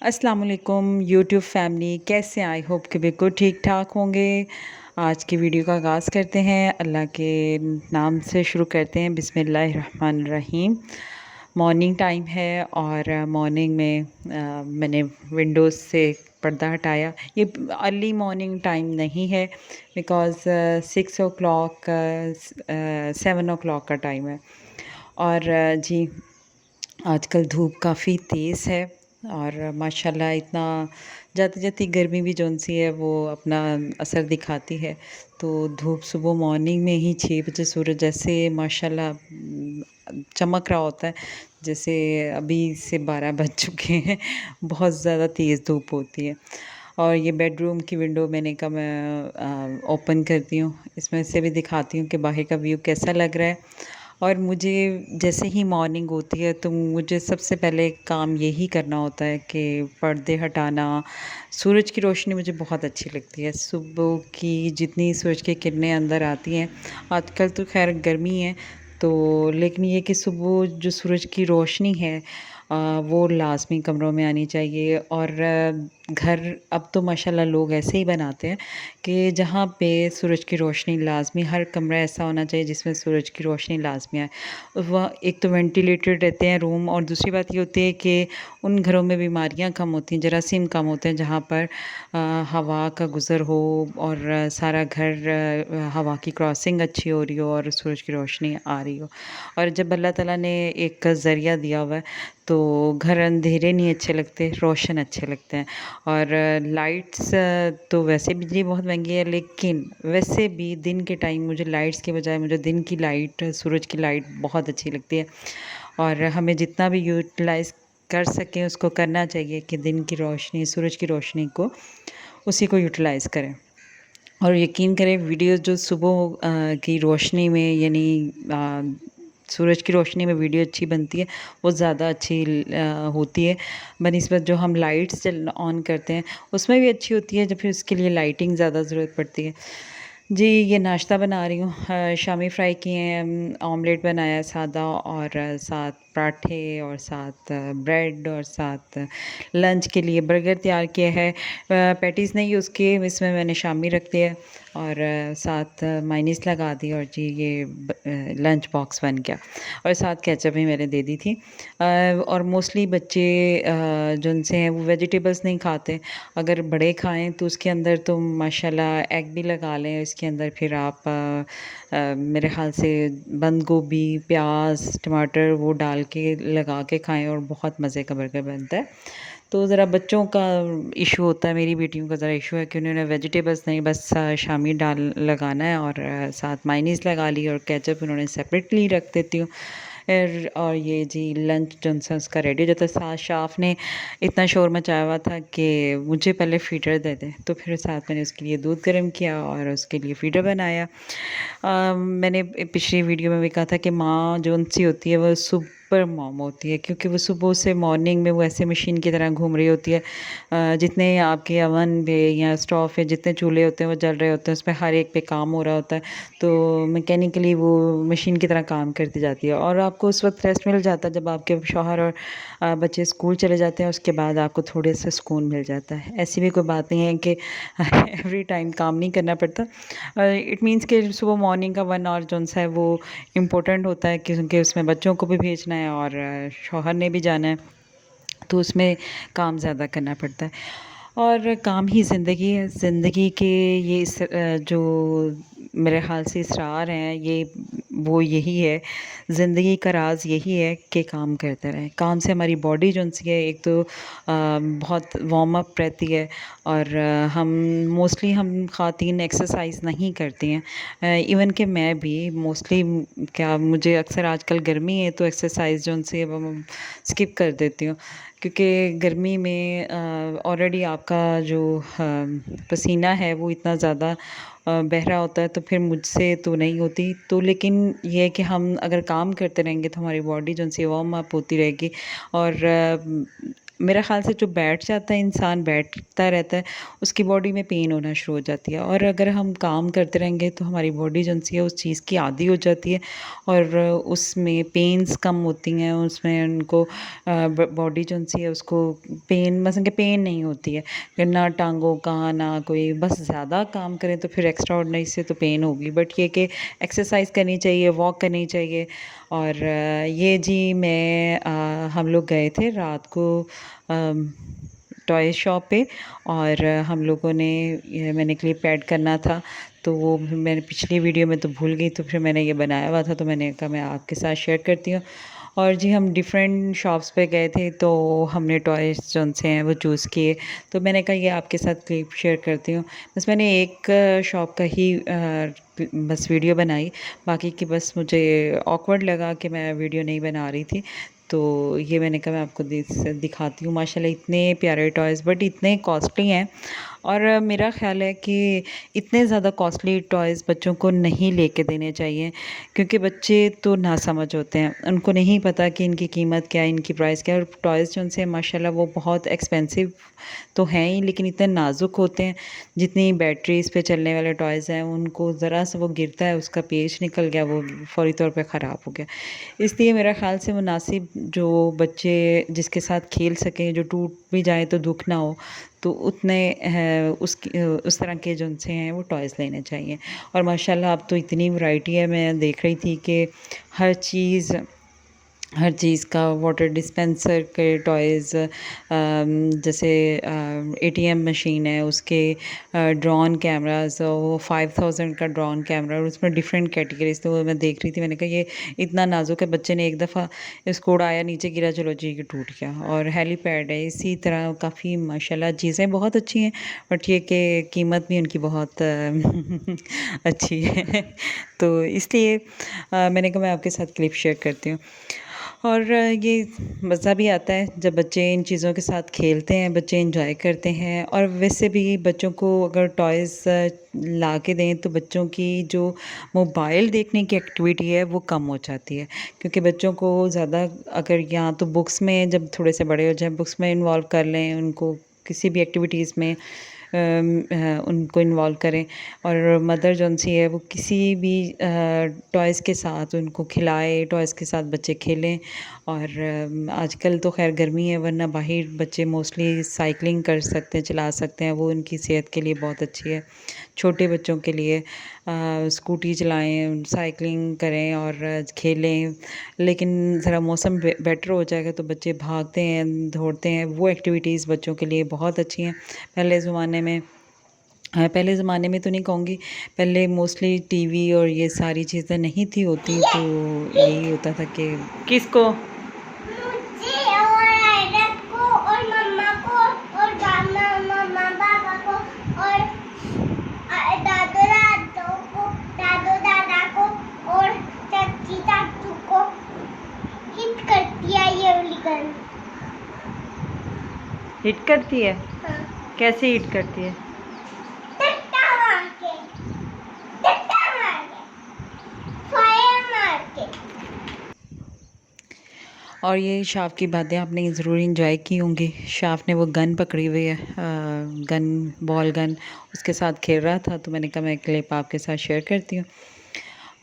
अस्सलाम वालेकुम YouTube family, कैसे आई होप कि बिल्कुल ठीक ठाक होंगे। आज की वीडियो का आगाज़ करते हैं, अल्लाह के नाम से शुरू करते हैं। बिस्मिल्लाहिर्रहमानिर्रहीम। मॉर्निंग टाइम है और मॉर्निंग में मैंने विंडोज़ से पर्दा हटाया। ये अर्ली मॉर्निंग टाइम नहीं है, because 6 o'clock 7 o'clock का टाइम है। और जी, आजकल धूप काफ़ी तेज़ है और माशाल्लाह इतना जाती-जाती गर्मी भी जौन-सी है वो अपना असर दिखाती है। तो धूप सुबह मॉर्निंग में ही 6 बजे सूरज ऐसे माशाल्लाह चमक रहा होता है, जैसे अभी से 12 बज चुके हैं। बहुत ज़्यादा तेज़ धूप होती है। और ये बेडरूम की विंडो मैंने कहा मैं ओपन करती हूँ, इसमें से भी दिखाती हूँ कि बाहर का व्यू कैसा लग रहा है। और मुझे जैसे ही मॉर्निंग होती है तो मुझे सबसे पहले काम यही करना होता है कि पर्दे हटाना। सूरज की रोशनी मुझे बहुत अच्छी लगती है। सुबह की जितनी सूरज की किरणें अंदर आती हैं, आजकल तो ख़ैर गर्मी है, तो लेकिन ये कि सुबह जो सूरज की रोशनी है वो लाज़मी कमरों में आनी चाहिए। और घर अब तो माशाल्लाह लोग ऐसे ही बनाते हैं कि जहाँ पे सूरज की रोशनी लाज़मी, हर कमरा ऐसा होना चाहिए जिसमें सूरज की रोशनी लाज़मी आए। वह एक तो वेंटिलेटेड रहते हैं रूम, और दूसरी बात ये होती है कि उन घरों में बीमारियाँ कम होती हैं, जरासीम कम होते हैं, जहाँ पर हवा का गुज़र हो और सारा घर हवा की क्रॉसिंग अच्छी हो रही हो और सूरज की रोशनी आ रही हो। और जब अल्लाह ताला ने एक ज़रिया दिया हुआ है, तो घर अंधेरे नहीं अच्छे लगते, रोशन अच्छे लगते हैं। और लाइट्स तो वैसे बिजली बहुत महंगी है, लेकिन वैसे भी दिन के टाइम मुझे लाइट्स के बजाय मुझे दिन की लाइट, सूरज की लाइट बहुत अच्छी लगती है। और हमें जितना भी यूटिलाइज़ कर सकें उसको करना चाहिए कि दिन की रोशनी, सूरज की रोशनी को, उसी को यूटिलाइज़ करें। और यकीन करें, वीडियोज़ जो सुबह की रोशनी में, यानी सूरज की रोशनी में वीडियो अच्छी बनती है, वो ज़्यादा अच्छी होती है बनिस्बत जो हम लाइट्स जल ऑन करते हैं, उसमें भी अच्छी होती है, जब फिर उसके लिए लाइटिंग ज़्यादा ज़रूरत पड़ती है। जी, ये नाश्ता बना रही हूँ। शामी फ्राई किए हैं, ऑमलेट बनाया है सादा, और साथ पराठे, और साथ ब्रेड, और साथ लंच के लिए बर्गर तैयार किया है। पैटीज़ नहीं यूज़ किए, इसमें मैंने शामी रख दिया, और साथ मायोनीज़ लगा दी, और जी ये लंच बॉक्स बन गया। और साथ केचप भी मैंने दे दी थी। और मोस्टली बच्चे जिनसे हैं वो वेजिटेबल्स नहीं खाते। अगर बड़े खाएँ तो उसके अंदर तो माशाल्लाह एग भी लगा लें इसके अंदर, फिर आप मेरे ख़्याल से बंद गोभी, प्याज़, टमाटर वो डाल के लगा के खाएँ, और बहुत मज़े का बर्गर बनता है। तो ज़रा बच्चों का इशू होता है, मेरी बेटियों का ज़रा इशू है कि उन्होंने वेजिटेबल्स नहीं, बस शामी डाल लगाना है, और साथ मायोनीज़ लगा ली, और केचप उन्होंने सेपरेटली रख देती हूँ। और ये जी लंच जोनसा उसका रेडी हो जाता है। शाफ़ ने इतना शोर मचाया हुआ था कि मुझे पहले फ़ीडर दे दे, तो फिर साथ मैंने उसके लिए दूध गर्म किया और उसके लिए फ़ीडर बनाया। मैंने पिछली वीडियो में भी कहा था कि माँ जौन-सी होती है वो सुपर मॉम होती है, क्योंकि वो सुबह से मॉर्निंग में वो ऐसे मशीन की तरह घूम रही होती है। जितने आपके ओवन पे या स्टोव पे जितने चूल्हे होते हैं वो जल रहे होते हैं, उसपे हर एक पे काम हो रहा होता है। तो मैकेनिकली वो मशीन की तरह काम करती जाती है, और आपको उस वक़्त रेस्ट मिल जाता है जब आपके शौहर और बच्चे स्कूल चले जाते हैं, उसके बाद आपको थोड़े से सुकून मिल जाता है। ऐसी भी कोई बात नहीं है कि एवरी टाइम काम नहीं करना पड़ता। इट मीन्स कि सुबह मॉर्निंग का 1 आवर जौन-सा है वो इम्पोर्टेंट होता है, क्योंकि उसमें बच्चों को भी भेजना है और शौहर ने भी जाना है, तो उसमें काम ज़्यादा करना पड़ता है। और काम ही ज़िंदगी है, ज़िंदगी के ये जो मेरे ख़्याल से इसरार हैं, ये वो यही है, ज़िंदगी का राज़ यही है कि काम करते रहें। काम से हमारी बॉडी जो-सी है, एक तो बहुत वार्म अप रहती है, और हम मोस्टली हम ख़वातीन एक्सरसाइज़ नहीं करती हैं। इवन कि मैं भी मोस्टली, क्या मुझे अक्सर आजकल गर्मी है तो एक्सरसाइज़ जो-सी है वो स्किप कर देती हूँ, क्योंकि गर्मी में ऑलरेडी आपका जो पसीना है वो इतना ज़्यादा बह रहा होता है, तो फिर मुझसे तो नहीं होती। तो लेकिन ये है कि हम अगर काम करते रहेंगे तो हमारी बॉडी जो सी वार्म अप होती रहेगी, और मेरा ख़्याल से जो बैठ जाता है इंसान, बैठता रहता है, उसकी बॉडी में पेन होना शुरू हो जाती है। और अगर हम काम करते रहेंगे तो हमारी बॉडी जो-सी है उस चीज़ की आदी हो जाती है और उसमें पेन्स कम होती हैं, उसमें उनको बॉडी जो-सी है उसको पेन मसलन के पेन नहीं होती है, फिर ना टाँगों का ना कोई, बस ज़्यादा काम करें तो फिर एक्स्ट्रा ऑर्डिनरी से तो पेन होगी। बट ये कि एक्सरसाइज़ करनी चाहिए, वॉक करनी चाहिए। और ये जी मैं हम लोग गए थे रात को टॉय शॉप पे, और हम लोगों ने ये मैंने क्लिप ऐड करना था, तो वो मैंने पिछली वीडियो में तो भूल गई, तो फिर मैंने ये बनाया हुआ था, तो मैंने कहा मैं आपके साथ शेयर करती हूँ। और जी हम डिफरेंट शॉप्स पे गए थे, तो हमने टॉयज़ जौन से हैं वो चूज़ किए, तो मैंने कहा ये आपके साथ क्लिप शेयर करती हूँ। बस मैंने एक शॉप का ही बस वीडियो बनाई, बाकी की बस मुझे ऑकवर्ड लगा कि मैं वीडियो नहीं बना रही थी, तो ये मैंने कहा मैं आपको दिखाती हूँ। माशाल्लाह इतने प्यारे टॉयज़, बट इतने कॉस्टली हैं। और मेरा ख़्याल है कि इतने ज़्यादा कॉस्टली टॉयज़ बच्चों को नहीं लेके देने चाहिए, क्योंकि बच्चे तो नासमझ होते हैं, उनको नहीं पता कि इनकी कीमत क्या है, इनकी प्राइस क्या है। और टॉयज़ जो उनसे माशाल्लाह वो बहुत एक्सपेंसिव तो हैं ही, लेकिन इतने नाज़ुक होते हैं। जितनी बैटरीज़ पे चलने वाले टॉयज़ हैं, उनको ज़रा सा वो गिरता है, उसका पेच निकल गया, वो फ़ौरी तौर पे ख़राब हो गया। इसलिए मेरा ख़्याल से मुनासिब जो बच्चे जिसके साथ खेल सकें, जो टूट भी जाए तो दुःख ना हो, तो उतने उस तरह के जो उनसे हैं वो टॉयज़ लेने चाहिए। और माशाल्लाह अब तो इतनी वैरायटी है, मैं देख रही थी कि हर चीज़ हर चीज़ का, वाटर डिस्पेंसर के टॉयज़, जैसे एटीएम मशीन है उसके ड्रोन कैमराज़, वो 5000 का ड्रोन कैमरा, और उसमें डिफरेंट कैटेगरीज़, तो वो मैं देख रही थी। मैंने कहा ये इतना नाज़ुक है, बच्चे ने एक दफ़ा इसको उड़ाया, नीचे गिरा, चलो जी ये टूट गया। और हेलीपैड है, इसी तरह काफ़ी माशाल्लाह चीज़ें बहुत अच्छी हैं, बट ये कि कीमत भी उनकी बहुत अच्छी है। तो इसलिए मैंने कहा मैं आपके साथ क्लिप शेयर करती हूँ। और ये मज़ा भी आता है जब बच्चे इन चीज़ों के साथ खेलते हैं, बच्चे एंजॉय करते हैं। और वैसे भी बच्चों को अगर टॉयज़ ला के दें, तो बच्चों की जो मोबाइल देखने की एक्टिविटी है वो कम हो जाती है, क्योंकि बच्चों को ज़्यादा अगर या तो बुक्स में, जब थोड़े से बड़े हो जाएँ, बुक्स में इन्वॉल्व कर लें, उनको किसी भी एक्टिविटीज़ में उनको इन्वॉल्व करें। और मदर जौन सी है वो किसी भी टॉयज़ के साथ उनको खिलाए, टॉयज़ के साथ बच्चे खेलें। और आजकल तो ख़ैर गर्मी है, वरना बाहर बच्चे मोस्टली साइकिलिंग कर सकते हैं, चला सकते हैं, वो उनकी सेहत के लिए बहुत अच्छी है। छोटे बच्चों के लिए स्कूटी चलाएँ, साइकिलिंग करें और खेलें। लेकिन ज़रा मौसम बेटर हो जाएगा तो बच्चे भागते हैं, दौड़ते हैं, वो एक्टिविटीज़ बच्चों के लिए बहुत अच्छी हैं। पहले ज़माने में तो नहीं कहूँगी, पहले मोस्टली टीवी और ये सारी चीज़ें नहीं थी होती, तो यही होता था कि किसको मुझे और आयरत को और मम्मा को और मम्मा पापा को और दादू दादा को और चाची चाचू को हिट करती है ये वाली गन। हिट करती है? हाँ। कैसे हिट करती है? टट्टा मार के, फायर मार के। और ये शाफ़ की बातें आपने ज़रूर एंजॉय की होंगी। शाफ़ ने वो गन पकड़ी हुई है, बॉल गन, उसके साथ खेल रहा था, तो मैंने कहा मैं क्लिप आपके साथ शेयर करती हूँ।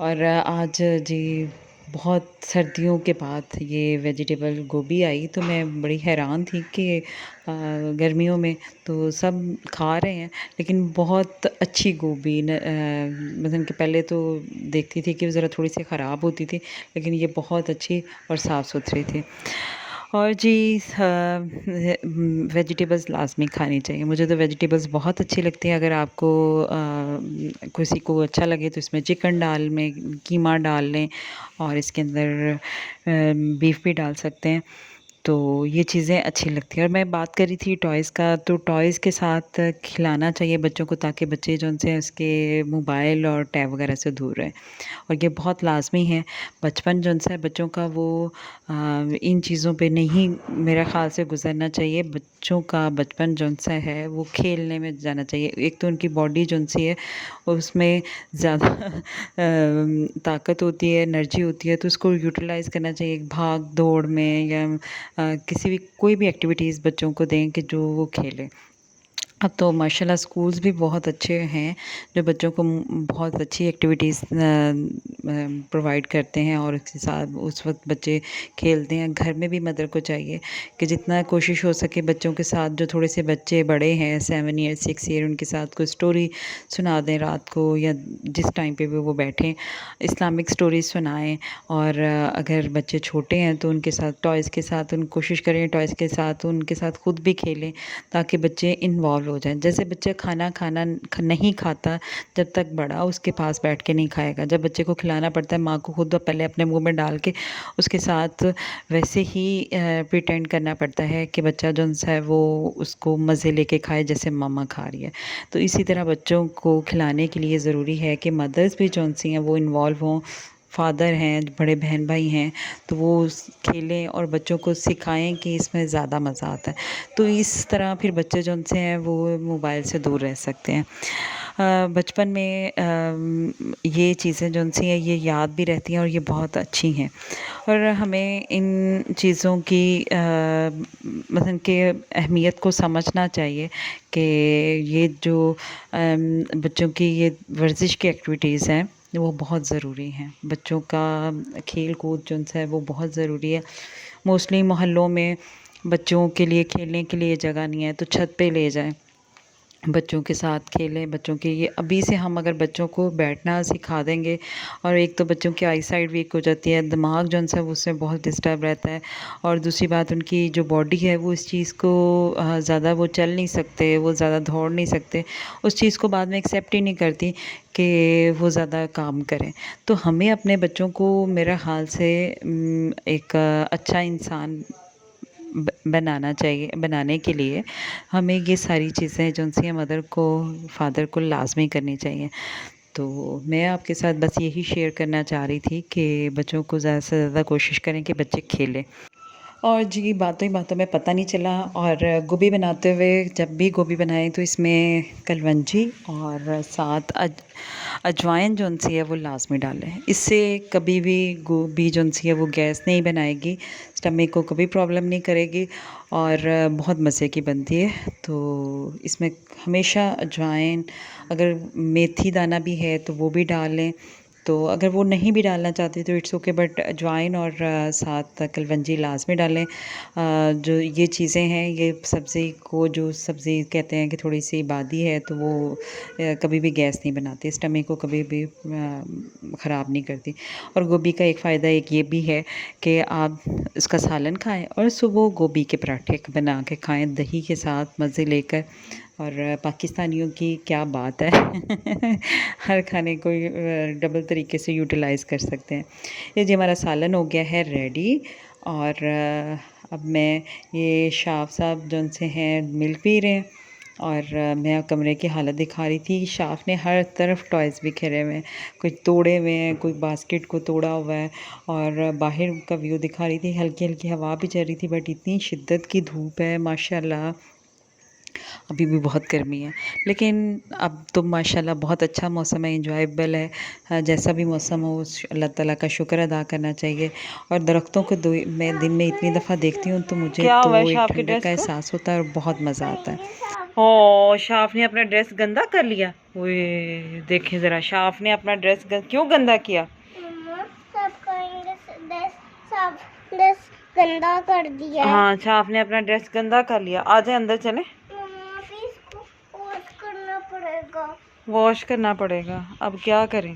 और आज जी बहुत सर्दियों के बाद ये वेजिटेबल गोभी आई, तो मैं बड़ी हैरान थी कि गर्मियों में तो सब खा रहे हैं, लेकिन बहुत अच्छी गोभी मतलब कि पहले तो देखती थी कि वो ज़रा थोड़ी सी ख़राब होती थी, लेकिन ये बहुत अच्छी और साफ़ सुथरी थी। और जी वेजिटेबल्स लाज़मी खानी चाहिए। मुझे तो वेजिटेबल्स बहुत अच्छी लगती हैं। अगर आपको किसी को अच्छा लगे तो इसमें चिकन डाल में कीमा डाल लें, और इसके अंदर बीफ भी डाल सकते हैं, तो ये चीज़ें अच्छी लगती हैं। और मैं बात कर रही थी टॉयज़ का, तो टॉयज़ के साथ खिलाना चाहिए बच्चों को, ताकि बच्चे जो उनसे उसके मोबाइल और टैब वगैरह से दूर रहें। और ये बहुत लाज़मी है। बचपन जो उनसे बच्चों का वो इन चीज़ों पे नहीं मेरा ख़्याल से गुज़रना चाहिए। बच्चों का बचपन जो उनसा है वो खेलने में जाना चाहिए। एक तो उनकी बॉडी जो उनसी है उसमें ज़्यादा ताकत होती है, एनर्जी होती है, तो उसको यूटिलाइज़ करना चाहिए भाग दौड़ में, या किसी भी कोई भी एक्टिविटीज़ बच्चों को दें कि जो वो खेलें। अब तो माशाल्लाह स्कूल्स भी बहुत अच्छे हैं जो बच्चों को बहुत अच्छी एक्टिविटीज़ प्रोवाइड करते हैं और उसके साथ उस वक्त बच्चे खेलते हैं। घर में भी मदर को चाहिए कि जितना कोशिश हो सके बच्चों के साथ, जो थोड़े से बच्चे बड़े हैं 7 ईयर 6 ईयर, उनके साथ कोई स्टोरी सुना दें रात को या जिस टाइम पे भी वो बैठें, इस्लामिक स्टोरीज सुनाएं। और अगर बच्चे छोटे हैं तो उनके साथ टॉयज़ के साथ कोशिश करें टॉयज़ के साथ उनके साथ खुद भी खेलें ताकि बच्चे इन्वॉल्व हो जाएं। जैसे बच्चे खाना नहीं खाता जब तक बड़ा उसके पास बैठ के नहीं खाएगा। जब बच्चे को खिलाना पड़ता है माँ को खुद पहले अपने मुंह में डाल के उसके साथ वैसे ही प्रिटेंड करना पड़ता है कि बच्चा जो है वो उसको मज़े लेके खाए जैसे मम्मा खा रही है। तो इसी तरह बच्चों को खिलाने के लिए ज़रूरी है कि मदर्स भी जो सी हैं वो इन्वॉल्व हों। फादर हैं, बड़े बहन भाई हैं, तो वो खेलें और बच्चों को सिखाएं कि इसमें ज़्यादा मज़ा आता है। तो इस तरह फिर बच्चे जो उनसे हैं वो मोबाइल से दूर रह सकते हैं। बचपन में ये चीज़ें जो उनसे हैं ये याद भी रहती हैं और ये बहुत अच्छी हैं। और हमें इन चीज़ों की मतलब कि अहमियत को समझना चाहिए कि ये जो बच्चों की ये वर्जिश की एक्टिविटीज़ हैं वो बहुत ज़रूरी हैं। बच्चों का खेल कूद जो है वो बहुत ज़रूरी है। मोस्टली मोहल्लों में बच्चों के लिए खेलने के लिए जगह नहीं है तो छत पे ले जाएं, बच्चों के साथ खेलें। बच्चों के ये अभी से हम अगर बच्चों को बैठना सिखा देंगे, और एक तो बच्चों की आई साइट वीक हो जाती है, दिमाग जो है उससे बहुत डिस्टर्ब रहता है, और दूसरी बात उनकी जो बॉडी है वो इस चीज़ को ज़्यादा वो चल नहीं सकते, वो ज़्यादा दौड़ नहीं सकते, उस चीज़ को बाद में एक्सेप्ट ही नहीं करती कि वो ज़्यादा काम करें। तो हमें अपने बच्चों को मेरा ख़्याल से एक अच्छा इंसान बनाना चाहिए। बनाने के लिए हमें ये सारी चीज़ें जो सी मदर को फादर को लाज़मी करनी चाहिए। तो मैं आपके साथ बस यही शेयर करना चाह रही थी कि बच्चों को ज़्यादा से ज़्यादा कोशिश करें कि बच्चे खेलें। और जी, बातों ही बातों में पता नहीं चला, और गोभी बनाते हुए जब भी गोभी बनाएं तो इसमें कलवंजी और साथ अजवाइन जो सी है वो लाज़मी डालें। इससे कभी भी गोभी जो सी है वो गैस नहीं बनाएगी, स्टमक को कभी प्रॉब्लम नहीं करेगी और बहुत मज़े की बनती है। तो इसमें हमेशा अजवाइन, अगर मेथी दाना भी है तो वो भी डाल लें। तो अगर वो नहीं भी डालना चाहते तो इट्स ओके, बट अजवाइन और साथ कलवंजी लाज़मी डालें। जो ये चीज़ें हैं ये सब्ज़ी को, जो सब्ज़ी कहते हैं कि थोड़ी सी बादी है तो वो कभी भी गैस नहीं बनाती, स्टमक को कभी भी ख़राब नहीं करती। और गोभी का एक फ़ायदा एक ये भी है कि आप इसका सालन खाएं और सुबह गोभी के पराठे बना के खाएं दही के साथ मज़े लेकर। और पाकिस्तानियों की क्या बात है हर खाने को डबल तरीके से यूटिलाइज़ कर सकते हैं। ये जी हमारा सालन हो गया है रेडी। और अब मैं ये शाफ साहब जो उनसे हैं मिल पी रहे हैं, और मैं कमरे की हालत दिखा रही थी। शाफ ने हर तरफ टॉयज़ बिखेरे हुए हैं, कोई तोड़े हुए हैं, कोई बास्केट को तोड़ा हुआ है, और बाहर का व्यू दिखा रही थी। हल्की हल्की हवा भी चल रही थी, बट इतनी शिद्दत की धूप है माशाल्लाह। अभी भी बहुत गर्मी है, लेकिन अब तो माशाल्लाह बहुत अच्छा मौसम है, इंजॉयबल है। जैसा भी मौसम हो अल्लाह ताला का शुक्र अदा करना चाहिए। और दरख्तों को मैं दिन में इतनी दफ़ा देखती हूँ तो मुझे क्या हुआ है तो एक शाफ की ठंडक ड्रेस का को? एहसास होता है और बहुत मज़ा आता है। ओ, शाफ ने अपना ड्रेस गंदा कर लिया। ओए, देखें जरा, शाफ ने अपना ड्रेस क्यों गंदा किया? मम्मा, सब करेंगे, सब ड्रेस गंदा कर दिया है। हाँ, शाफ ने अपना ड्रेस गंदा कर लिया। आ जाए अंदर चले। मम्मा, फिर इसको वॉश करना पड़ेगा। वॉश करना पड़ेगा, अब क्या करें?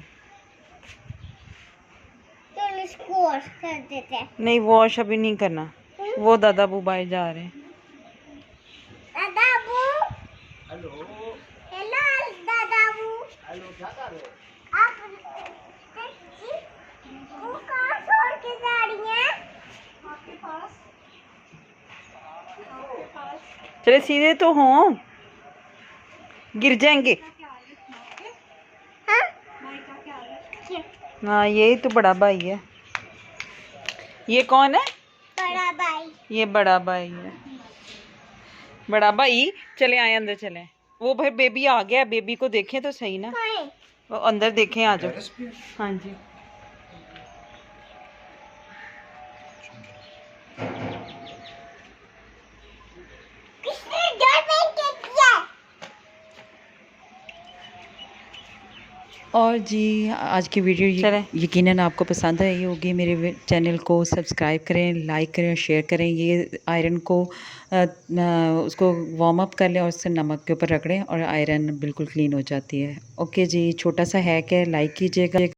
तो इसको वॉश कर देते हैं। नहीं, वॉश अभी नहीं करना, वो दादा बुबाई जा रहे हैं। दादाबू, हेलो दादाबू, हेलो, क्या कर रहे हो आप? वो कहाँ छोड़ के जा रही हैं? आपके पास। चले सीधे तो हो, गिर जाएंगे। हाँ? हाँ, यही तो बड़ा भाई है। ये कौन है? बड़ा भाई। ये बड़ा भाई है। बड़ा भाई, चले आए अंदर चले। वो भाई बेबी आ गया, बेबी को देखें तो सही ना। वो अंदर देखें, आ जाओ। हाँ जी। और जी आज की वीडियो चलें। यकीनन आपको पसंद आई होगी। मेरे चैनल को सब्सक्राइब करें, लाइक करें और शेयर करें। ये आयरन को उसको वार्म अप कर लें और उससे नमक के ऊपर रगड़ें और आयरन बिल्कुल क्लीन हो जाती है। ओके जी, छोटा सा हैक है, लाइक कीजिएगा।